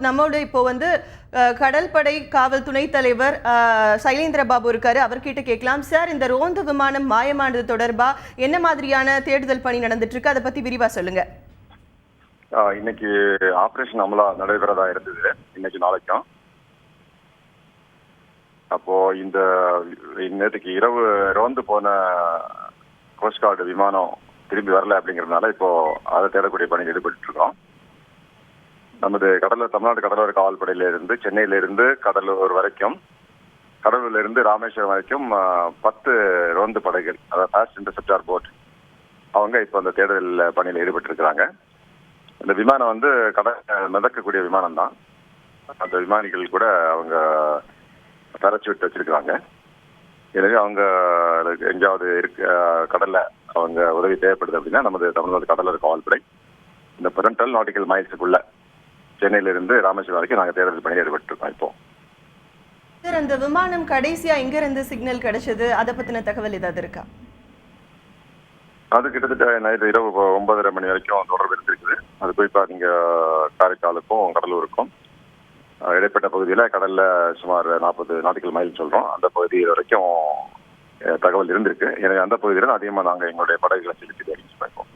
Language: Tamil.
நம்மோட இப்போ வந்து கடற்படை காவல் துணைத் தலைவர் சைலேந்திர பாபு இருக்காரு. அவர்கிட்ட கேட்கலாம். சார், இந்த ரோந்து விமானம் மாயமானது தொடர்பா என்ன மாதிரியான தேடுதல் பணி நடந்துட்டு இருக்கு, அதை பத்தி விரிவா சொல்லுங்க. இன்னைக்கு ஆபரேஷன் அமலா நடைபெறதா இருந்தது, இன்னைக்கு நாளைக்கும். அப்போ இந்த நேற்றுக்கு இரவு ரோந்து போன கோஸ்ட்கார்டு விமானம் திரும்பி வரல அப்படிங்கறதுனால இப்போ அதை தேடக்கூடிய பணியில் ஈடுபட்டு இருக்கோம். நமது தமிழ்நாடு கடலோர காவல்படையில இருந்து சென்னையில இருந்து கடலூர் வரைக்கும், கடலூர்ல இருந்து ராமேஸ்வரம் வரைக்கும் 10 ரோந்து படைகள், அதாவது ஃபாஸ்ட் இன்டர்செப்டார் போட், அவங்க இப்போ அந்த தேடுதல் பணியில் ஈடுபட்டு இருக்கிறாங்க. இந்த விமானம் வந்து மிதக்கக்கூடிய விமானம் தான். அந்த விமானிகள் கூட அவங்க பேராசூட் வச்சிருக்கிறாங்க. எனவே அவங்க எங்கேயாவது கடல்ல அவங்க உதவி தேவைப்படுது அப்படின்னா நமது தமிழ்நாடு கடலோர காவல்படை இந்த 12 நாட்டிக்கல் மைல்ஸுக்குள்ள சென்னையில இருந்து ராமேஸ்வரம் வரைக்கும் நாங்கள் தேடுதல் பணியில் ஈடுபட்டு இருக்கோம். இப்போ சார், அந்த விமானம் கடைசியா எங்க இருந்து சிக்னல் கிடைச்சது, அதை பத்தின தகவல் ஏதாவது இருக்கா? அது கிட்டத்தட்ட நைட்டு இரவு 9:30 மணி வரைக்கும் தொடர்பு இருந்திருக்குது. அது குறிப்பா நீங்க காரைக்காலுக்கும் கடலூருக்கும் இடைப்பட்ட பகுதியில கடல்ல சுமார் 40 நாட்டிக்கல் மைல் சொல்றோம், அந்த பகுதி வரைக்கும் தகவல் இருந்திருக்கு. எனவே அந்த பகுதியில அதிகமா நாங்க எங்களுடைய படகுகளை செலுத்தி பார்ப்போம்.